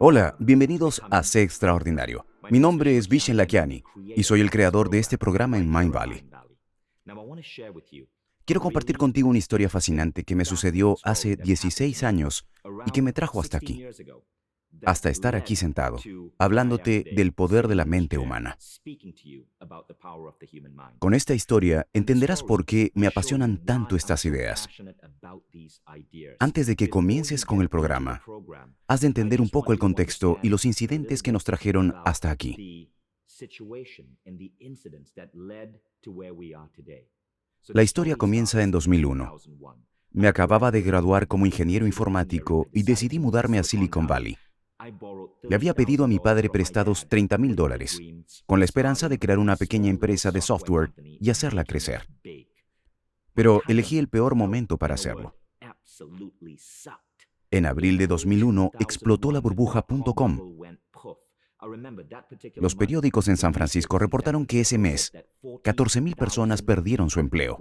Hola, bienvenidos a Sé Extraordinario. Mi nombre es Vishen Lakhiani y soy el creador de este programa en Mindvalley. Quiero compartir contigo una historia fascinante que me sucedió hace 16 años y que me trajo hasta aquí, hasta estar aquí sentado, hablándote del poder de la mente humana. Con esta historia entenderás por qué me apasionan tanto estas ideas. Antes de que comiences con el programa, has de entender un poco el contexto y los incidentes que nos trajeron hasta aquí. La historia comienza en 2001. Me acababa de graduar como ingeniero informático y decidí mudarme a Silicon Valley. Le había pedido a mi padre prestados $30,000, con la esperanza de crear una pequeña empresa de software y hacerla crecer. Pero elegí el peor momento para hacerlo. En abril de 2001 explotó la burbuja.com. Los periódicos en San Francisco reportaron que ese mes, 14,000 personas perdieron su empleo.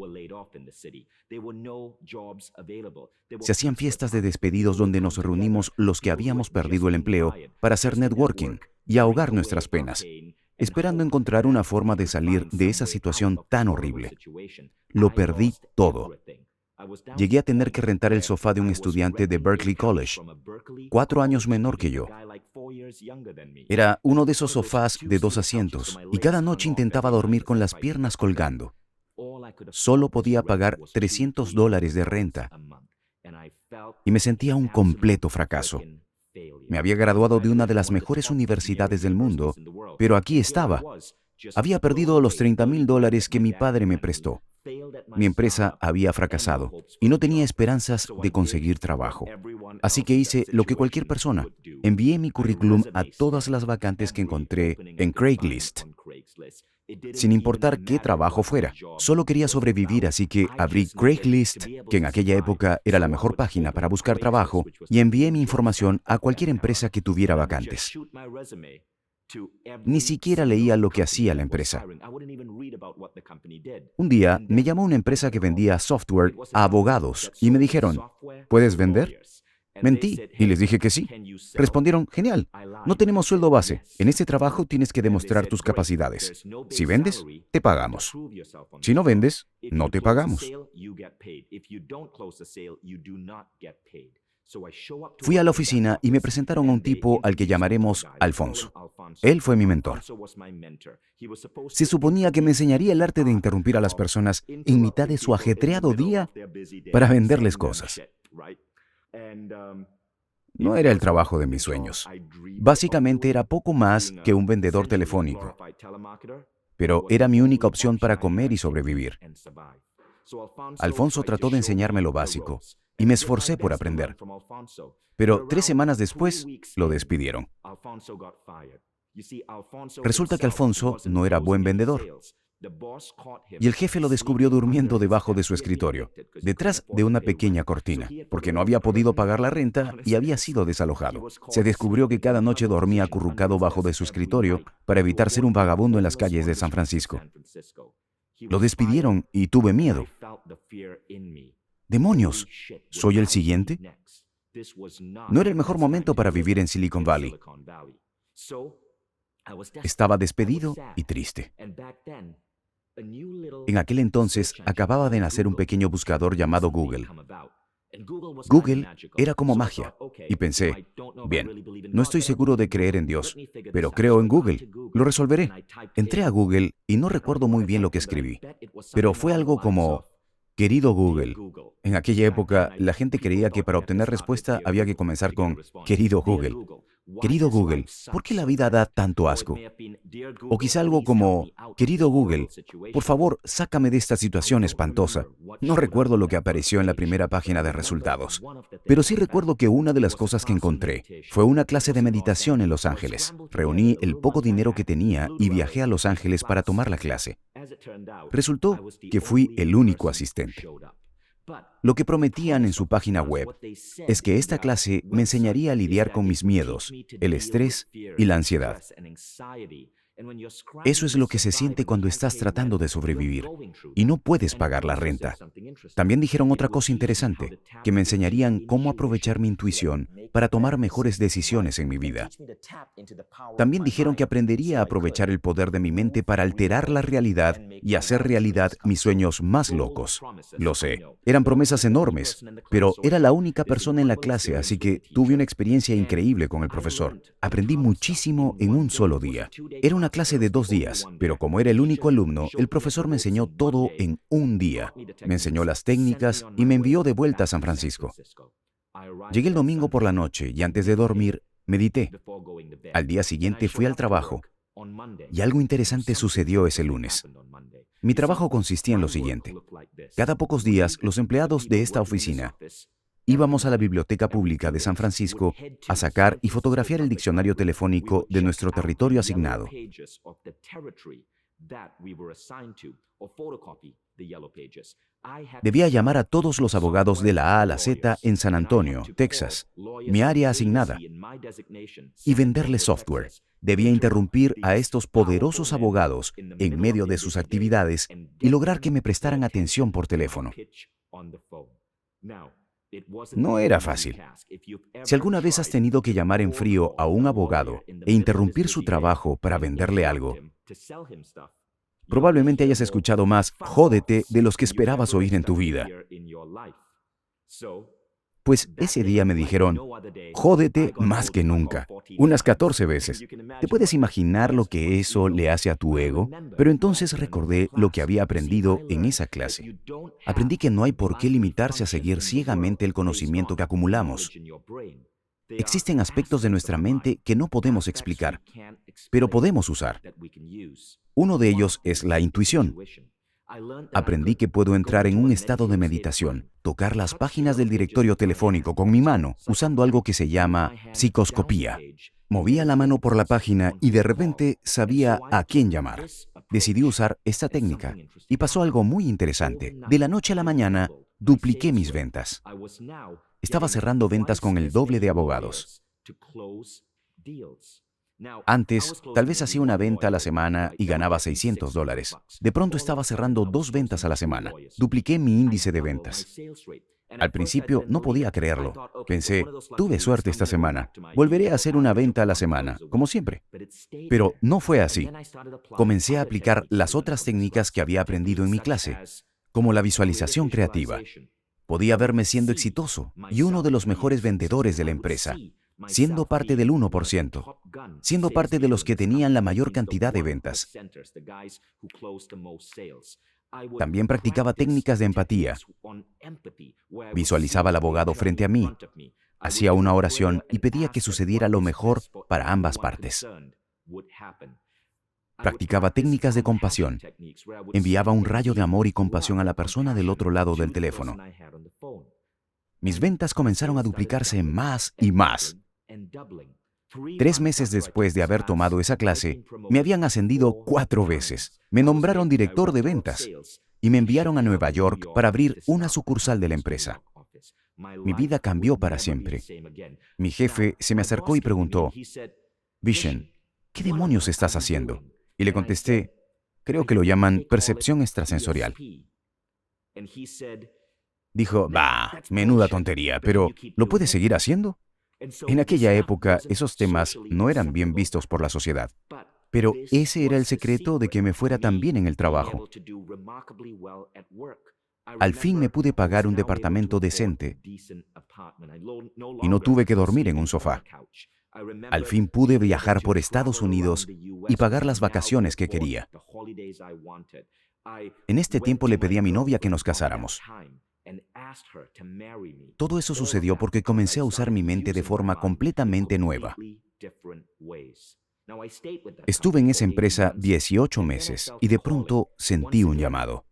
Se hacían fiestas de despedidos donde nos reunimos los que habíamos perdido el empleo para hacer networking y ahogar nuestras penas, esperando encontrar una forma de salir de esa situación tan horrible. Lo perdí todo. Llegué a tener que rentar el sofá de un estudiante de Berkeley College, 4 años menor que yo. Era uno de esos sofás de 2 asientos y cada noche intentaba dormir con las piernas colgando. Solo podía pagar $300 de renta y me sentía un completo fracaso. Me había graduado de una de las mejores universidades del mundo, pero aquí estaba. Había perdido los $30,000 que mi padre me prestó. Mi empresa había fracasado y no tenía esperanzas de conseguir trabajo. Así que hice lo que cualquier persona. Envié mi currículum a todas las vacantes que encontré en Craigslist, sin importar qué trabajo fuera. Solo quería sobrevivir, así que abrí Craigslist, que en aquella época era la mejor página para buscar trabajo, y envié mi información a cualquier empresa que tuviera vacantes. Ni siquiera leía lo que hacía la empresa. Un día me llamó una empresa que vendía software a abogados y me dijeron, ¿puedes vender? Mentí y les dije que sí. Respondieron, genial, no tenemos sueldo base. En este trabajo tienes que demostrar tus capacidades. Si vendes, te pagamos. Si no vendes, no te pagamos. Fui a la oficina y me presentaron a un tipo al que llamaremos Alfonso. Él fue mi mentor. Se suponía que me enseñaría el arte de interrumpir a las personas en mitad de su ajetreado día para venderles cosas. No era el trabajo de mis sueños. Básicamente era poco más que un vendedor telefónico, pero era mi única opción para comer y sobrevivir. Alfonso trató de enseñarme lo básico y me esforcé por aprender. Pero 3 semanas después, lo despidieron. Resulta que Alfonso no era buen vendedor. Y el jefe lo descubrió durmiendo debajo de su escritorio, detrás de una pequeña cortina, porque no había podido pagar la renta y había sido desalojado. Se descubrió que cada noche dormía acurrucado bajo de su escritorio para evitar ser un vagabundo en las calles de San Francisco. Lo despidieron y tuve miedo. ¡Demonios! ¿Soy el siguiente? No era el mejor momento para vivir en Silicon Valley. Estaba despedido y triste. En aquel entonces acababa de nacer un pequeño buscador llamado Google. Google era como magia, y pensé, bien, no estoy seguro de creer en Dios, pero creo en Google, lo resolveré. Entré a Google y no recuerdo muy bien lo que escribí, pero fue algo como, querido Google. En aquella época, la gente creía que para obtener respuesta había que comenzar con, querido Google. Querido Google, ¿por qué la vida da tanto asco? O quizá algo como, querido Google, por favor, sácame de esta situación espantosa. No recuerdo lo que apareció en la primera página de resultados, pero sí recuerdo que una de las cosas que encontré fue una clase de meditación en Los Ángeles. Reuní el poco dinero que tenía y viajé a Los Ángeles para tomar la clase. Resultó que fui el único asistente. Lo que prometían en su página web es que esta clase me enseñaría a lidiar con mis miedos, el estrés y la ansiedad. Eso es lo que se siente cuando estás tratando de sobrevivir y no puedes pagar la renta. También dijeron otra cosa interesante, que me enseñarían cómo aprovechar mi intuición para tomar mejores decisiones en mi vida. También dijeron que aprendería a aprovechar el poder de mi mente para alterar la realidad y hacer realidad mis sueños más locos. Lo sé, eran promesas enormes, pero era la única persona en la clase, así que tuve una experiencia increíble con el profesor. Aprendí muchísimo en un solo día. Era una clase de 2 días, pero como era el único alumno, el profesor me enseñó todo en un día. Me enseñó las técnicas y me envió de vuelta a San Francisco. Llegué el domingo por la noche y antes de dormir, medité. Al día siguiente fui al trabajo y algo interesante sucedió ese lunes. Mi trabajo consistía en lo siguiente. Cada pocos días, los empleados de esta oficina íbamos a la Biblioteca Pública de San Francisco a sacar y fotografiar el diccionario telefónico de nuestro territorio asignado. Debía llamar a todos los abogados de la A a la Z en San Antonio, Texas, mi área asignada, y venderles software. Debía interrumpir a estos poderosos abogados en medio de sus actividades y lograr que me prestaran atención por teléfono. No era fácil. Si alguna vez has tenido que llamar en frío a un abogado e interrumpir su trabajo para venderle algo, probablemente hayas escuchado más "jódete" de los que esperabas oír en tu vida. Pues ese día me dijeron "jódete" más que nunca, unas 14 veces. ¿Te puedes imaginar lo que eso le hace a tu ego? Pero entonces recordé lo que había aprendido en esa clase. Aprendí que no hay por qué limitarse a seguir ciegamente el conocimiento que acumulamos. Existen aspectos de nuestra mente que no podemos explicar, pero podemos usar. Uno de ellos es la intuición. Aprendí que puedo entrar en un estado de meditación, tocar las páginas del directorio telefónico con mi mano, usando algo que se llama psicoscopía. Movía la mano por la página y de repente sabía a quién llamar. Decidí usar esta técnica y pasó algo muy interesante. De la noche a la mañana, dupliqué mis ventas. Estaba cerrando ventas con el doble de abogados. Antes, tal vez hacía una venta a la semana y ganaba $600. De pronto estaba cerrando 2 ventas a la semana. Dupliqué mi índice de ventas. Al principio no podía creerlo. Pensé, tuve suerte esta semana. Volveré a hacer una venta a la semana, como siempre. Pero no fue así. Comencé a aplicar las otras técnicas que había aprendido en mi clase, como la visualización creativa. Podía verme siendo exitoso y uno de los mejores vendedores de la empresa, siendo parte del 1%, siendo parte de los que tenían la mayor cantidad de ventas. También practicaba técnicas de empatía. Visualizaba al abogado frente a mí, hacía una oración y pedía que sucediera lo mejor para ambas partes. Practicaba técnicas de compasión. Enviaba un rayo de amor y compasión a la persona del otro lado del teléfono. Mis ventas comenzaron a duplicarse más y más. 3 meses después de haber tomado esa clase, me habían ascendido 4 veces. Me nombraron director de ventas y me enviaron a Nueva York para abrir una sucursal de la empresa. Mi vida cambió para siempre. Mi jefe se me acercó y preguntó, "Vishen, ¿qué demonios estás haciendo?" Y le contesté, "Creo que lo llaman percepción extrasensorial." Dijo, "Bah, menuda tontería, pero ¿lo puedes seguir haciendo?" En aquella época, esos temas no eran bien vistos por la sociedad. Pero ese era el secreto de que me fuera tan bien en el trabajo. Al fin me pude pagar un departamento decente y no tuve que dormir en un sofá. Al fin pude viajar por Estados Unidos y pagar las vacaciones que quería. En este tiempo le pedí a mi novia que nos casáramos. Todo eso sucedió porque comencé a usar mi mente de forma completamente nueva. Estuve en esa empresa 18 meses y de pronto sentí un llamado.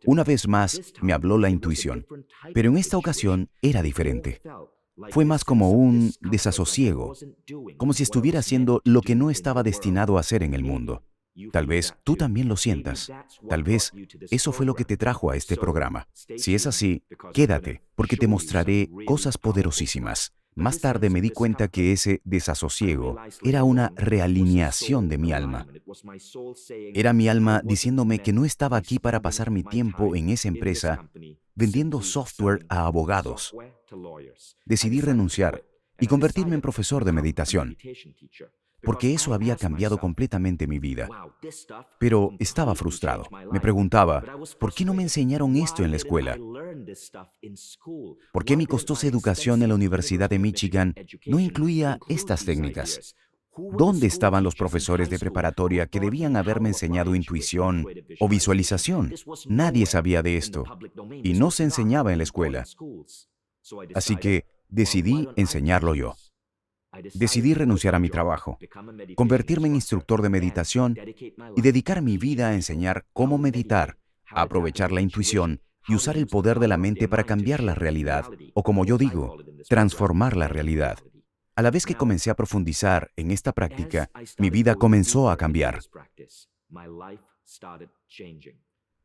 Una vez más me habló la intuición, pero en esta ocasión era diferente. Fue más como un desasosiego, como si estuviera haciendo lo que no estaba destinado a hacer en el mundo. Tal vez tú también lo sientas. Tal vez eso fue lo que te trajo a este programa. Si es así, quédate, porque te mostraré cosas poderosísimas. Más tarde me di cuenta que ese desasosiego era una realineación de mi alma. Era mi alma diciéndome que no estaba aquí para pasar mi tiempo en esa empresa vendiendo software a abogados. Decidí renunciar y convertirme en profesor de meditación, porque eso había cambiado completamente mi vida. Pero estaba frustrado. Me preguntaba, ¿por qué no me enseñaron esto en la escuela? ¿Por qué mi costosa educación en la Universidad de Michigan no incluía estas técnicas? ¿Dónde estaban los profesores de preparatoria que debían haberme enseñado intuición o visualización? Nadie sabía de esto y no se enseñaba en la escuela. Así que decidí enseñarlo yo. Decidí renunciar a mi trabajo, convertirme en instructor de meditación y dedicar mi vida a enseñar cómo meditar, a aprovechar la intuición y usar el poder de la mente para cambiar la realidad, o como yo digo, transformar la realidad. A la vez que comencé a profundizar en esta práctica, mi vida comenzó a cambiar.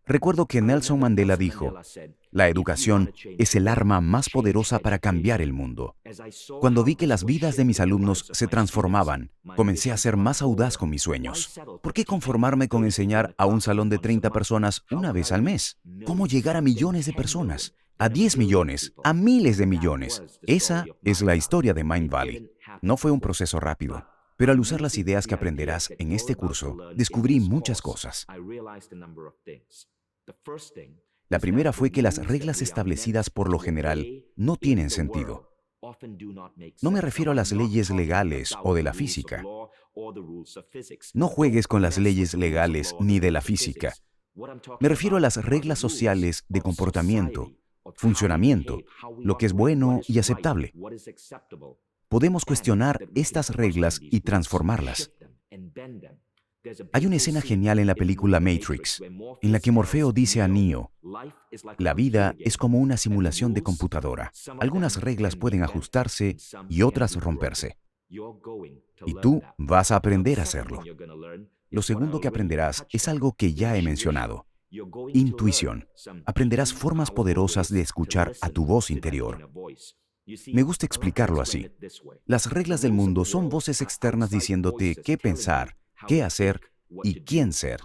Recuerdo que Nelson Mandela dijo, la educación es el arma más poderosa para cambiar el mundo. Cuando vi que las vidas de mis alumnos se transformaban, comencé a ser más audaz con mis sueños. ¿Por qué conformarme con enseñar a un salón de 30 personas una vez al mes? ¿Cómo llegar a millones de personas? A 10 millones, a miles de millones. Esa es la historia de Mindvalley. No fue un proceso rápido, pero al usar las ideas que aprenderás en este curso, descubrí muchas cosas. La primera fue que las reglas establecidas por lo general no tienen sentido. No me refiero a las leyes legales o de la física. No juegues con las leyes legales ni de la física. Me refiero a las reglas sociales de comportamiento, funcionamiento, lo que es bueno y aceptable. Podemos cuestionar estas reglas y transformarlas. Hay una escena genial en la película Matrix, en la que Morfeo dice a Neo, la vida es como una simulación de computadora. Algunas reglas pueden ajustarse y otras romperse. Y tú vas a aprender a hacerlo. Lo segundo que aprenderás es algo que ya he mencionado. Intuición. Aprenderás formas poderosas de escuchar a tu voz interior. Me gusta explicarlo así. Las reglas del mundo son voces externas diciéndote qué pensar, qué hacer y quién ser.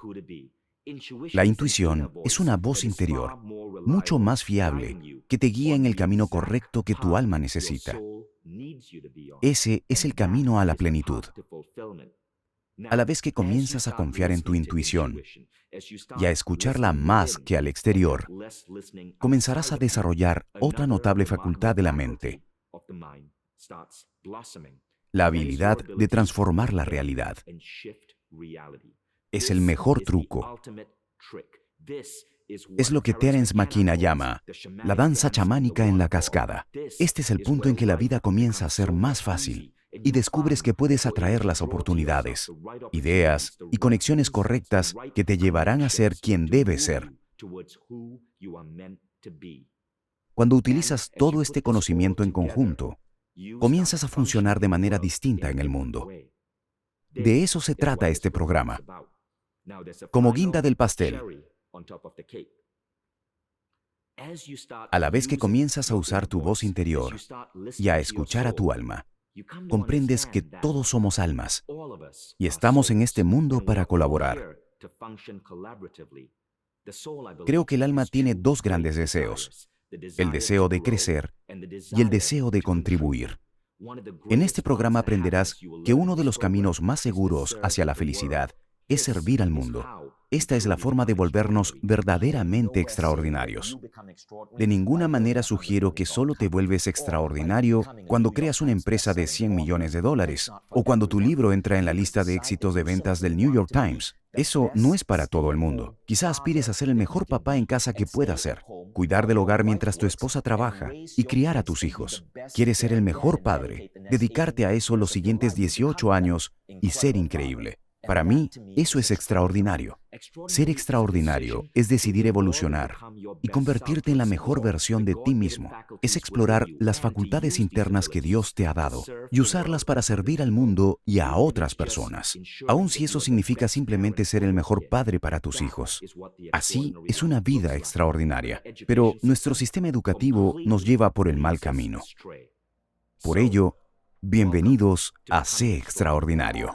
La intuición es una voz interior, mucho más fiable, que te guía en el camino correcto que tu alma necesita. Ese es el camino a la plenitud. A la vez que comienzas a confiar en tu intuición y a escucharla más que al exterior, comenzarás a desarrollar otra notable facultad de la mente, la habilidad de transformar la realidad. Es el mejor truco. Es lo que Terence McKenna llama la danza chamánica en la cascada. Este es el punto en que la vida comienza a ser más fácil y descubres que puedes atraer las oportunidades, ideas y conexiones correctas que te llevarán a ser quien debes ser. Cuando utilizas todo este conocimiento en conjunto, comienzas a funcionar de manera distinta en el mundo. De eso se trata este programa. Como guinda del pastel, a la vez que comienzas a usar tu voz interior y a escuchar a tu alma, comprendes que todos somos almas y estamos en este mundo para colaborar. Creo que el alma tiene dos grandes deseos, el deseo de crecer y el deseo de contribuir. En este programa aprenderás que uno de los caminos más seguros hacia la felicidad es servir al mundo. Esta es la forma de volvernos verdaderamente extraordinarios. De ninguna manera sugiero que solo te vuelves extraordinario cuando creas una empresa de 100 millones de dólares o cuando tu libro entra en la lista de éxitos de ventas del New York Times. Eso no es para todo el mundo. Quizá aspires a ser el mejor papá en casa que puedas ser, cuidar del hogar mientras tu esposa trabaja y criar a tus hijos. Quieres ser el mejor padre, dedicarte a eso los siguientes 18 años y ser increíble. Para mí, eso es extraordinario. Ser extraordinario es decidir evolucionar y convertirte en la mejor versión de ti mismo. Es explorar las facultades internas que Dios te ha dado y usarlas para servir al mundo y a otras personas, aun si eso significa simplemente ser el mejor padre para tus hijos. Así es una vida extraordinaria. Pero nuestro sistema educativo nos lleva por el mal camino. Por ello, bienvenidos a Sé Extraordinario.